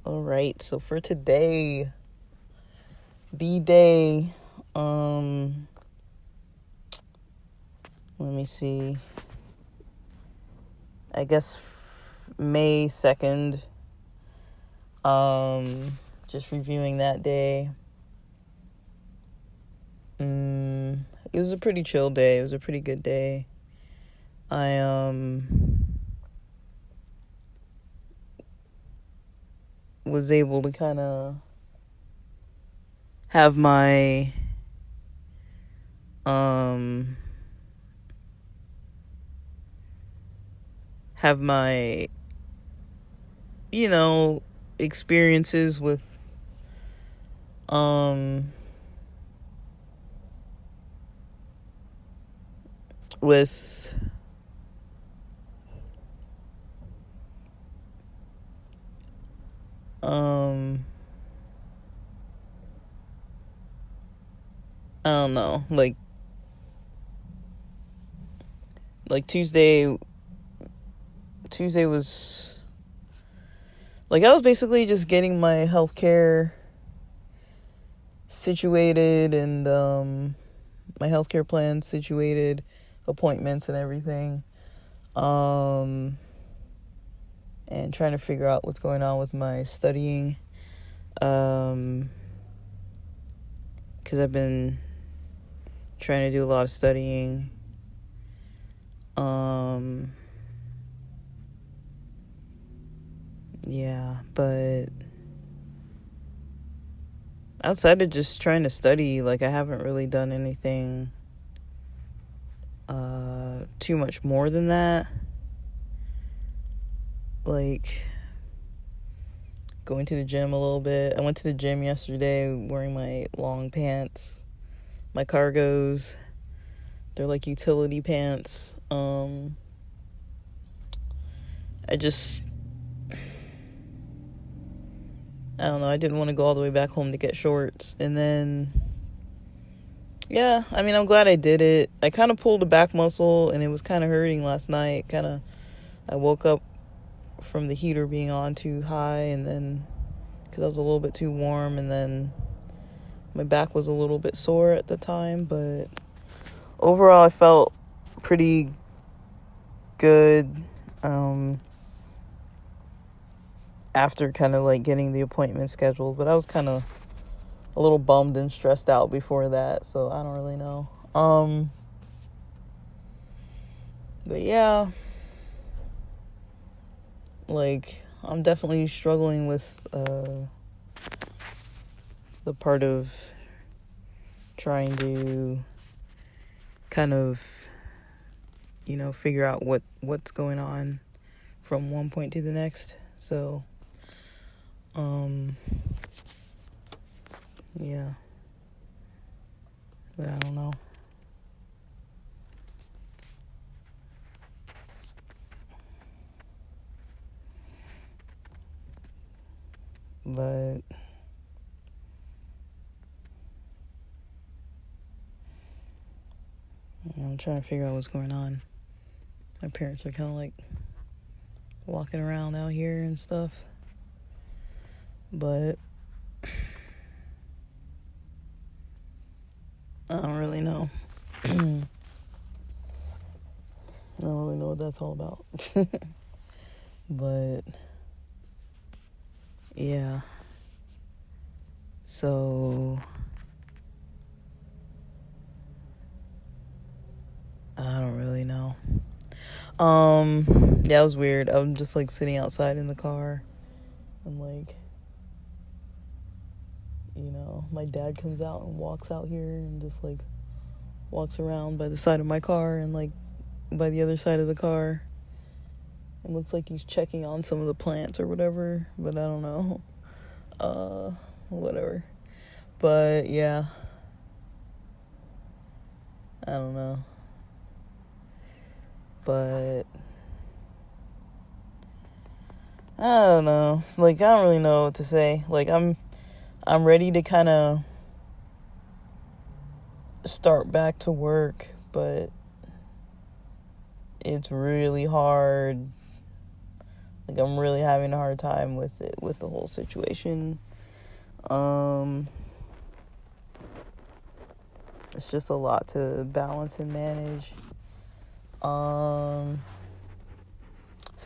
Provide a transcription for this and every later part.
All right, so for today, B-Day, let me see, I guess May 2nd, just reviewing that day. It was a pretty chill day. It was a pretty good day. I was able to kind of have my experiences with with I don't know, like Tuesday was like, I was basically just getting my healthcare situated and my healthcare plan situated, appointments and everything, and trying to figure out what's going on with my studying, because I've been trying to do a lot of studying. Yeah, but outside of just trying to study, like, I haven't really done anything too much more than that. Like, going to the gym a little bit. I went to the gym yesterday wearing my long pants, my cargos. They're like utility pants. I don't know, I didn't want to go all the way back home to get shorts. And then, yeah, I mean, I'm glad I did it. I kind of pulled a back muscle, and it was kind of hurting last night. I woke up from the heater being on too high, and then, because I was a little bit too warm, and then my back was a little bit sore at the time. But overall, I felt pretty good, after kind of like getting the appointment scheduled. But I was kind of a little bummed and stressed out before that, so I don't really know. But yeah, like, I'm definitely struggling with the part of trying to kind of, figure out what's going on from one point to the next. So, yeah, but I don't know. But I'm trying to figure out what's going on. My parents are kind of like walking around out here and stuff. But I don't really know. I don't really know what that's all about. But yeah. So I don't really know. Yeah, it was weird. I'm just like sitting outside in the car, and like, my dad comes out and walks out here and just like walks around by the side of my car and like by the other side of the car. It looks like he's checking on some of the plants or whatever, but I don't know. Whatever. But yeah, I don't know. But I don't know. Like, I don't really know what to say. Like, I'm ready to kind of start back to work, but it's really hard. Like, I'm really having a hard time with it, with the whole situation. It's just a lot to balance and manage. So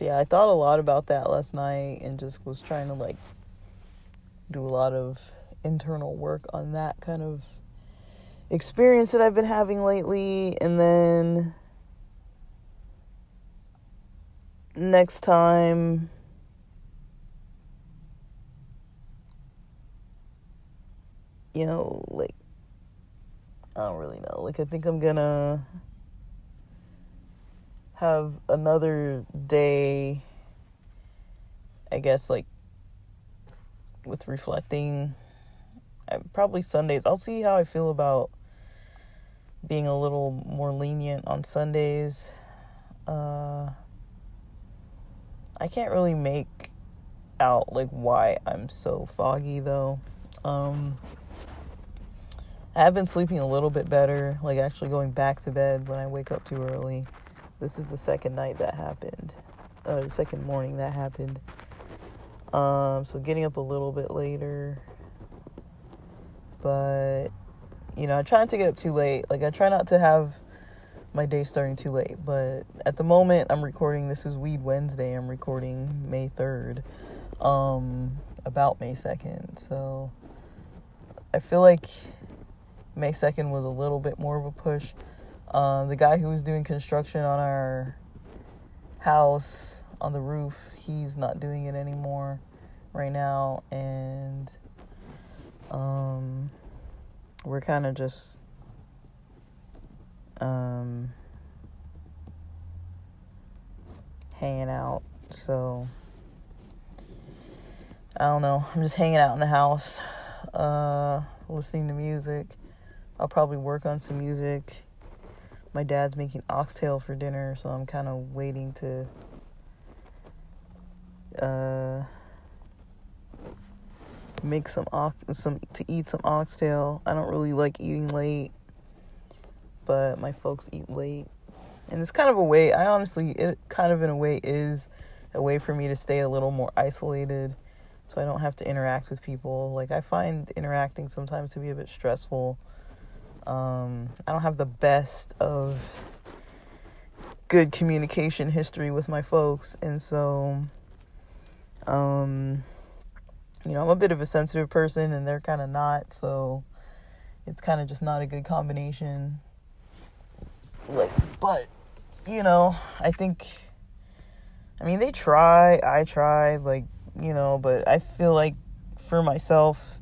yeah, I thought a lot about that last night and just was trying to like do a lot of internal work on that kind of experience that I've been having lately. And then next time, like, I don't really know. Like, I think I'm gonna have another day, I guess, like, with reflecting. Probably Sundays. I'll see how I feel about being a little more lenient on Sundays. I can't really make out, like, why I'm so foggy, though. I have been sleeping a little bit better, like actually going back to bed when I wake up too early. This is the second night that happened. The second morning that happened. So getting up a little bit later. But, I try not to get up too late. Like, I try not to have my day starting too late. But at the moment I'm recording, this is Weed Wednesday. I'm recording May 3rd. About May 2nd. So I feel like May 2nd was a little bit more of a push. The guy who was doing construction on our house on the roof, he's not doing it anymore right now, and we're kind of just hanging out. So I don't know, I'm just hanging out in the house, listening to music. I'll probably work on some music. My dad's making oxtail for dinner, so I'm kind of waiting to make some to eat some oxtail. I don't really like eating late, but my folks eat late, and it's kind of a way. It kind of in a way is a way for me to stay a little more isolated, so I don't have to interact with people. Like, I find interacting sometimes to be a bit stressful. I don't have the best of good communication history with my folks, and so I'm a bit of a sensitive person and they're kind of not, so it's kind of just not a good combination. Like, but I think, they try, I try, like, but I feel like for myself,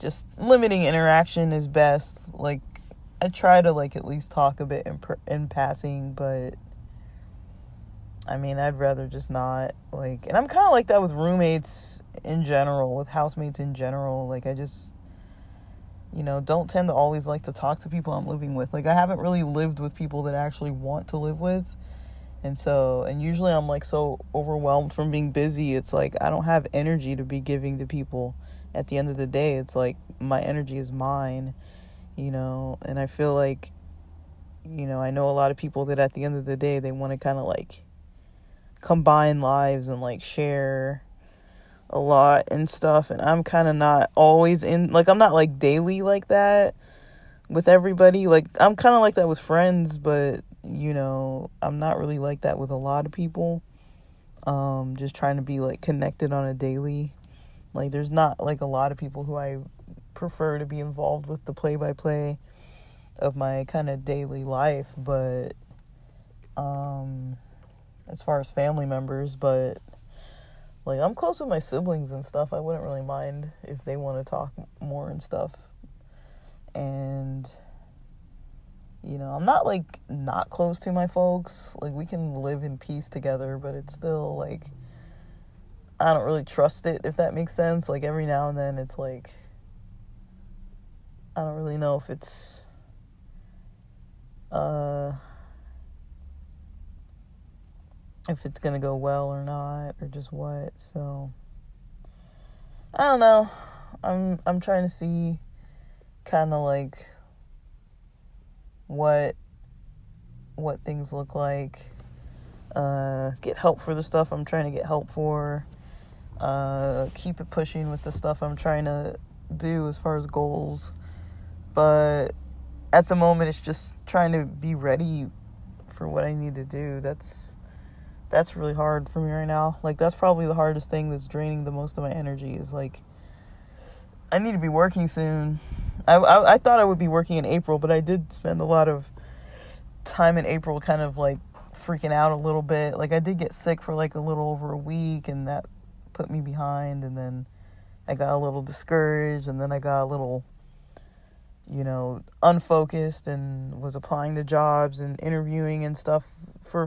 just limiting interaction is best. Like, I try to, like, at least talk a bit in passing, but I'd rather just not, like, and I'm kind of like that with roommates in general, with housemates in general. Like, I just, don't tend to always like to talk to people I'm living with. Like, I haven't really lived with people that I actually want to live with. And usually I'm, like, so overwhelmed from being busy. It's like, I don't have energy to be giving to people. At the end of the day, it's like, my energy is mine, and I feel like, I know a lot of people that at the end of the day, they want to kind of, like, combine lives and, like, share a lot and stuff, and I'm kind of not always in, like, I'm not, like, daily like that with everybody. Like, I'm kind of like that with friends, but, I'm not really like that with a lot of people. Just trying to be, like, connected on a daily. Like, there's not, like, a lot of people who I prefer to be involved with the play-by-play of my kind of daily life, but as far as family members, but, like, I'm close with my siblings and stuff. I wouldn't really mind if they want to talk more and stuff. And, I'm not, like, not close to my folks. Like, we can live in peace together, but it's still, like, I don't really trust it, if that makes sense. Like, every now and then it's like, I don't really know if it's gonna go well or not, or just what. So I don't know. I'm trying to see kind of like what things look like, get help for the stuff I'm trying to get help for, keep it pushing with the stuff I'm trying to do as far as goals. But at the moment, it's just trying to be ready for what I need to do. That's really hard for me right now. Like, that's probably the hardest thing that's draining the most of my energy is, like, I need to be working soon. I thought I would be working in April, but I did spend a lot of time in April kind of, like, freaking out a little bit. Like, I did get sick for, like, a little over a week, and that put me behind, and then I got a little discouraged, and then I got a little, unfocused, and was applying to jobs and interviewing and stuff for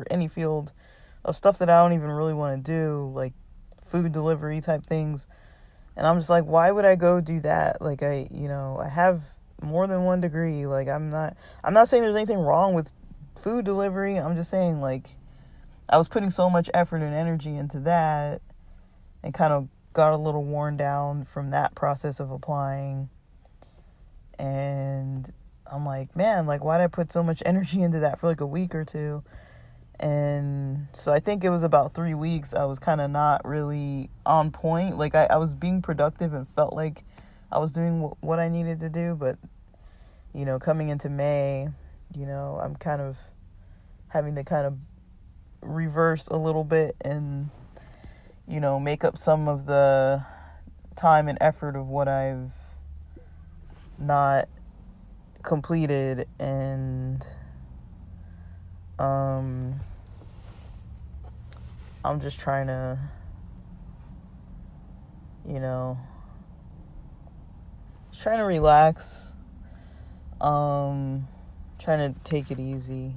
any field of stuff that I don't even really want to do, like food delivery type things. And I'm just like, why would I go do that? Like, I have more than one degree. Like, I'm not saying there's anything wrong with food delivery. I'm just saying, like, I was putting so much effort and energy into that and kind of got a little worn down from that process of applying. And I'm like, man, like, why'd I put so much energy into that for like a week or two? And so I think it was about 3 weeks I was kind of not really on point. Like, I was being productive and felt like I was doing what I needed to do. But, coming into May, I'm kind of having to kind of reverse a little bit and, make up some of the time and effort of what I've not completed. And I'm just trying to, relax, trying to take it easy,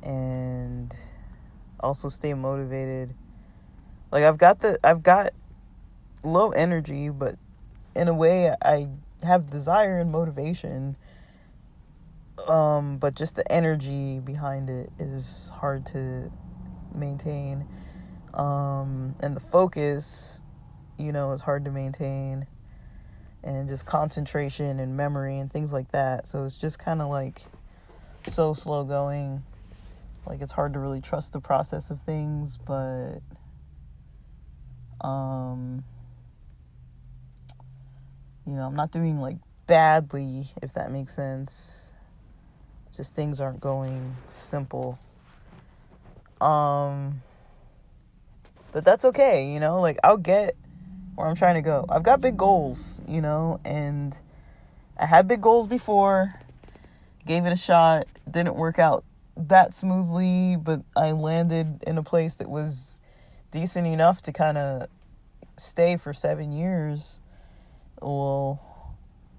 and also stay motivated. Like, I've got low energy, but in a way I have desire and motivation, but just the energy behind it is hard to maintain, and the focus, is hard to maintain, and just concentration and memory and things like that. So it's just kind of like so slow going. Like, it's hard to really trust the process of things, but I'm not doing like badly, if that makes sense. Just things aren't going simple. But that's okay, like, I'll get where I'm trying to go. I've got big goals, and I had big goals before, gave it a shot, didn't work out that smoothly, but I landed in a place that was decent enough to kind of stay for 7 years. Well,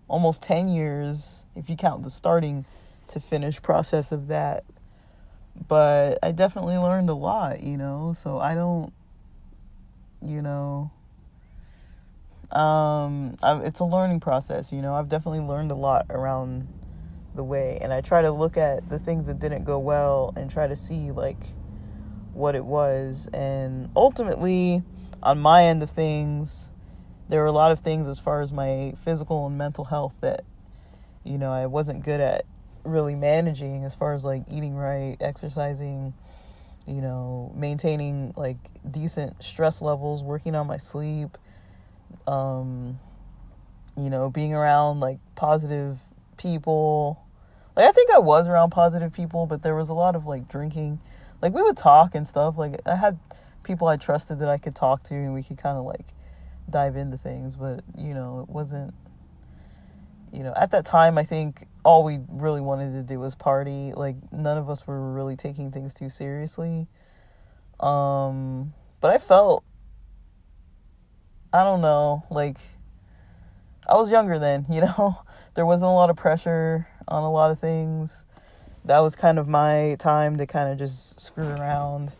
almost 10 years, if you count the starting to finish process of that. But I definitely learned a lot, so I don't, it's a learning process, I've definitely learned a lot around the way, and I try to look at the things that didn't go well and try to see, like, what it was. And ultimately, on my end of things, there were a lot of things as far as my physical and mental health that, I wasn't good at really managing, as far as like eating right, exercising, maintaining like decent stress levels, working on my sleep, being around like positive people. Like, I think I was around positive people, but there was a lot of like drinking. Like, we would talk and stuff. Like, I had people I trusted that I could talk to, and we could kind of like dive into things. But, it wasn't, at that time, I think all we really wanted to do was party. Like, none of us were really taking things too seriously. But I felt, I don't know, like, I was younger then, there wasn't a lot of pressure on a lot of things. That was kind of my time to kind of just screw around.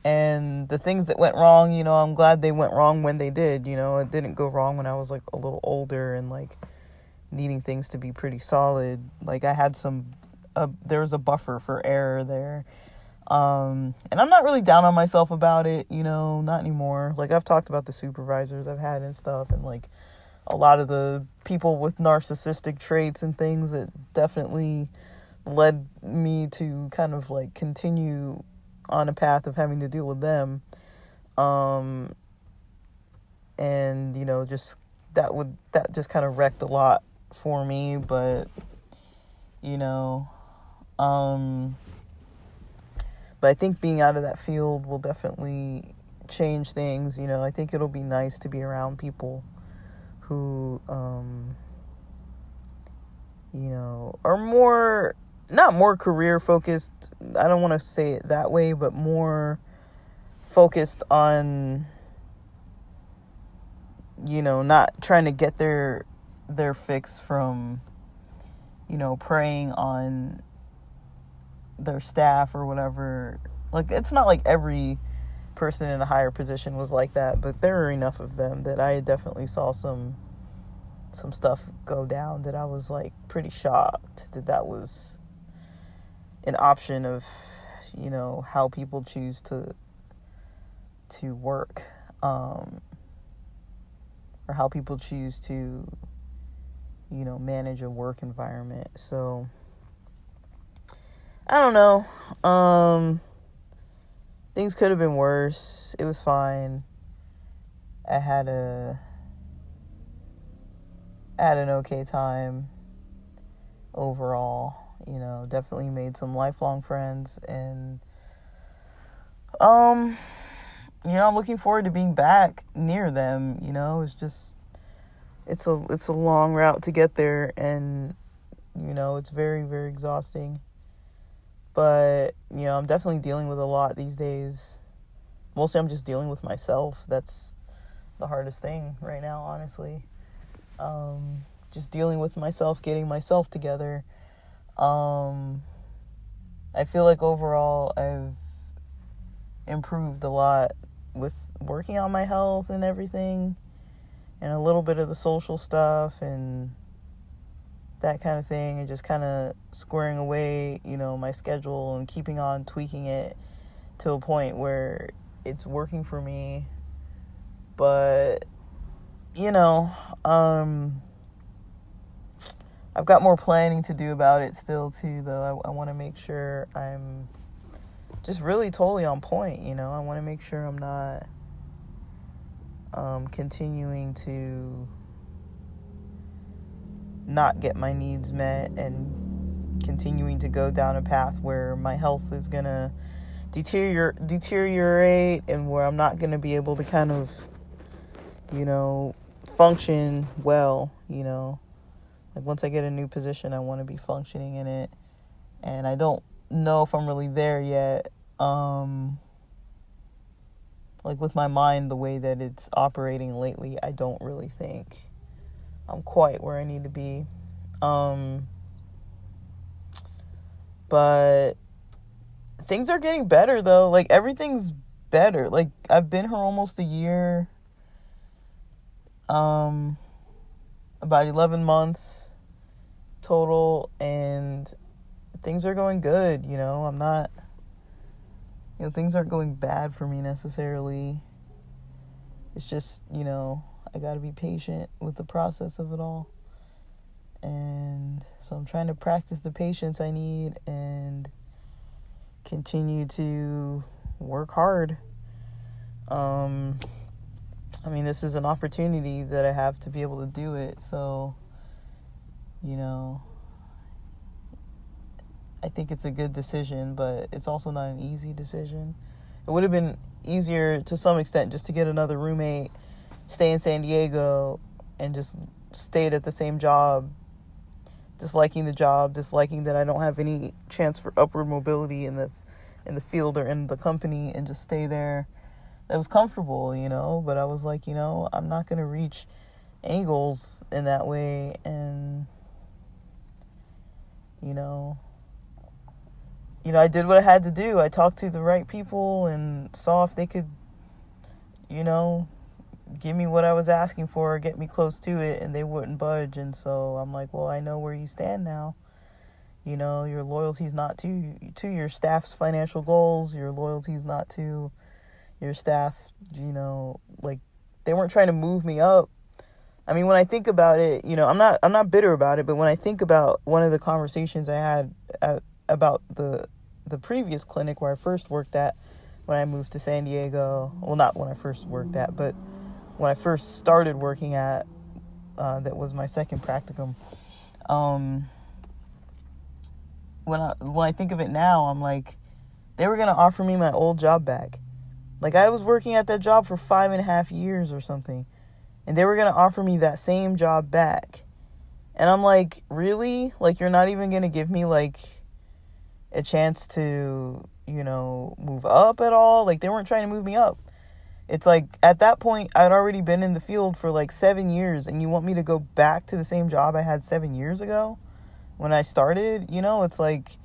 And the things that went wrong, I'm glad they went wrong when they did. It didn't go wrong when I was like a little older and like needing things to be pretty solid. Like, I had there was a buffer for error there. And I'm not really down on myself about it, not anymore. Like, I've talked about the supervisors I've had and stuff, and like, a lot of the people with narcissistic traits and things that definitely led me to kind of like continue on a path of having to deal with them. And just that just kind of wrecked a lot for me. But but I think being out of that field will definitely change things. I think it'll be nice to be around people who are more, not more career focused, I don't want to say it that way, but more focused on not trying to get their fix from preying on their staff or whatever. Like, it's not like every person in a higher position was like that, but there are enough of them that I definitely saw some stuff go down that I was like pretty shocked that was an option of how people choose to work, or how people choose to manage a work environment. So I don't know. Things could have been worse. It was fine. I had an okay time overall. Definitely made some lifelong friends, and I'm looking forward to being back near them. It's just it's a long route to get there, and it's very, very exhausting. But I'm definitely dealing with a lot these days. Mostly I'm just dealing with myself. That's the hardest thing right now, honestly. Just dealing with myself, getting myself together. I feel like overall I've improved a lot with working on my health and everything, and a little bit of the social stuff and that kind of thing, and just kind of squaring away, my schedule and keeping on tweaking it to a point where it's working for me. But, I've got more planning to do about it still too, though. I want to make sure I'm just really totally on point. I want to make sure I'm not continuing to not get my needs met, and continuing to go down a path where my health is gonna deteriorate, and where I'm not gonna be able to kind of function well. Like, once I get a new position, I want to be functioning in it, and I don't know if I'm really there yet. Like, with my mind, the way that it's operating lately, I don't really think I'm quite where I need to be. But things are getting better, though. Like, everything's better. Like, I've been here almost a year. About 11 months total, and things are going good. I'm not, things aren't going bad for me necessarily. It's just, I got to be patient with the process of it all. And so I'm trying to practice the patience I need and continue to work hard. This is an opportunity that I have to be able to do it. So, I think it's a good decision, but it's also not an easy decision. It would have been easier to some extent just to get another roommate, stay in San Diego, and just stayed at the same job, disliking the job, disliking that I don't have any chance for upward mobility in the field or in the company, and just stay there. That was comfortable, but I was like, I'm not going to reach any goals in that way. And, I did what I had to do. I talked to the right people and saw if they could, give me what I was asking for, or get me close to it, and they wouldn't budge. And so I'm like, well, I know where you stand now. Your loyalty's not to your staff's financial goals. Your loyalty's not to your staff. Like, they weren't trying to move me up. I mean, when I think about it, I'm not bitter about it, but when I think about one of the conversations I had about the previous clinic where I first worked at when I moved to San Diego, well, not when I first worked at, but when I first started working at, that was my second practicum. When I think of it now, I'm like, they were going to offer me my old job back. Like, I was working at that job for 5.5 years or something, and they were going to offer me that same job back. And I'm like, really? Like, you're not even going to give me, like, a chance to, move up at all? Like, they weren't trying to move me up. It's like, at that point, I'd already been in the field for, like, 7 years, and you want me to go back to the same job I had 7 years ago when I started? It's like,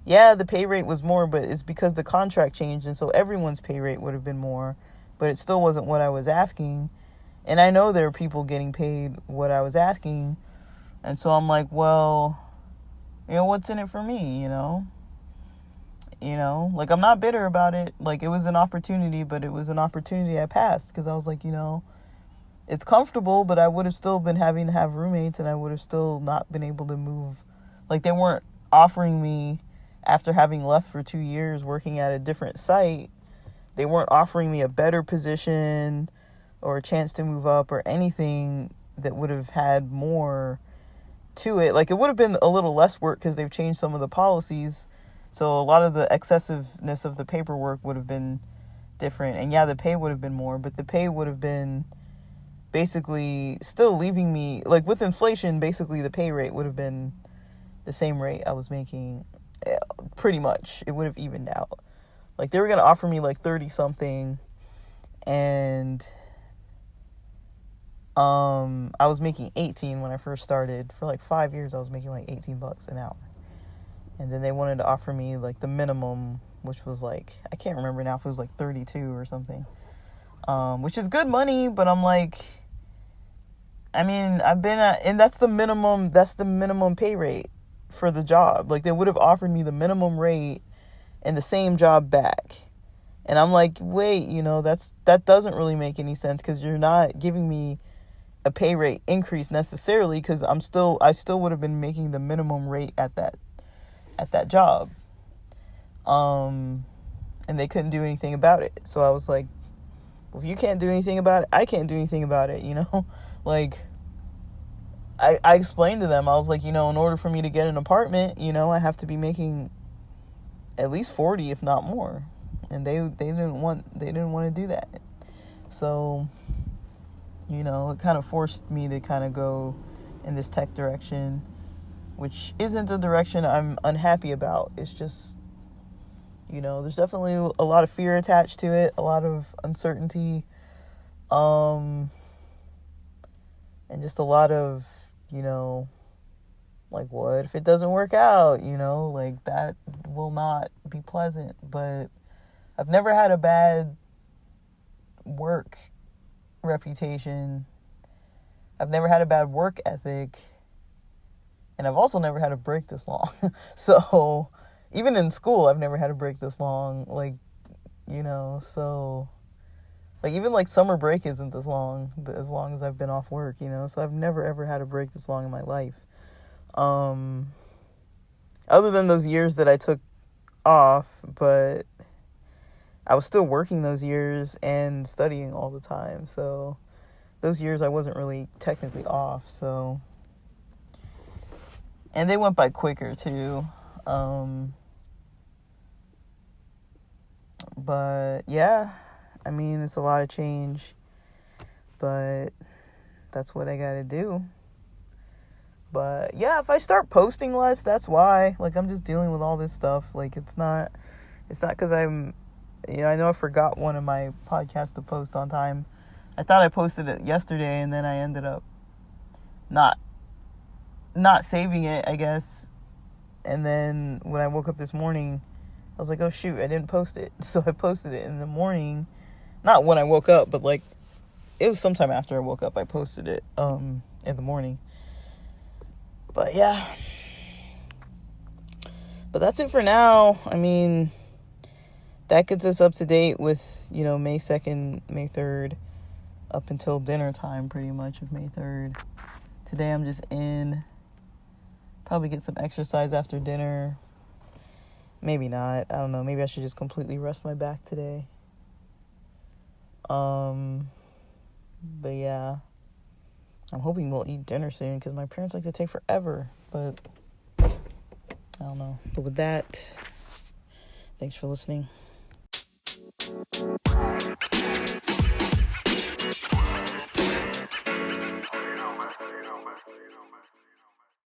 yeah, the pay rate was more, but it's because the contract changed, and so everyone's pay rate would have been more, but it still wasn't what I was asking. And I know there are people getting paid what I was asking, and so I'm like, well, what's in it for me, Like, I'm not bitter about it. Like, it was an opportunity, but it was an opportunity I passed, because I was like, it's comfortable, but I would have still been having to have roommates, and I would have still not been able to move. Like, they weren't offering me, after having left for 2 years working at a different site, they weren't offering me a better position or a chance to move up or anything that would have had more to it. Like, it would have been a little less work because they've changed some of the policies. So a lot of the excessiveness of the paperwork would have been different. And yeah, the pay would have been more, but the pay would have been basically still leaving me, like, with inflation, basically the pay rate would have been the same rate I was making. Pretty much. It would have evened out. Like, they were going to offer me like 30 something, and I was making 18 when I first started. For like 5 years I was making like $18 an hour. And then they wanted to offer me like the minimum, which was like, I can't remember now if it was like 32 or something. Which is good money, but I'm like, I mean, and that's the minimum pay rate for the job. Like, they would have offered me the minimum rate and the same job back. And I'm like, wait, that doesn't really make any sense, because you're not giving me a pay rate increase necessarily, because I still would have been making the minimum rate at that job. And they couldn't do anything about it. So I was like, well, if you can't do anything about it, I can't do anything about it, Like, I explained to them, I was like, in order for me to get an apartment, I have to be making at least 40, if not more. And they didn't want to do that. So, it kind of forced me to kind of go in this tech direction, which isn't a direction I'm unhappy about. It's just, there's definitely a lot of fear attached to it, a lot of uncertainty, and just a lot of, like, what if it doesn't work out, like, that will not be pleasant. But I've never had a bad work reputation. I've never had a bad work ethic. And I've also never had a break this long. So, even in school, I've never had a break this long. Like, so, like, even like summer break isn't this long, as long as I've been off work, So I've never ever had a break this long in my life. Other than those years that I took off, but I was still working those years and studying all the time. So those years I wasn't really technically off. So, and they went by quicker too. But yeah, I mean, it's a lot of change, but that's what I gotta do. But yeah, if I start posting less, that's why. Like, I'm just dealing with all this stuff. Like, it's not because I'm, I know I forgot one of my podcasts to post on time. I thought I posted it yesterday, and then I ended up not saving it, I guess. And then when I woke up this morning, I was like, oh shoot, I didn't post it. So I posted it in the morning. Not when I woke up, but like, it was sometime after I woke up, I posted it in the morning. But yeah. But that's it for now. I mean, that gets us up to date with, May 2nd, May 3rd. up until dinner time pretty much of May 3rd. Today I'm just in. Probably get some exercise after dinner. Maybe not. I don't know. Maybe I should just completely rest my back today. But yeah. I'm hoping we'll eat dinner soon because my parents like to take forever. But I don't know. But with that, thanks for listening.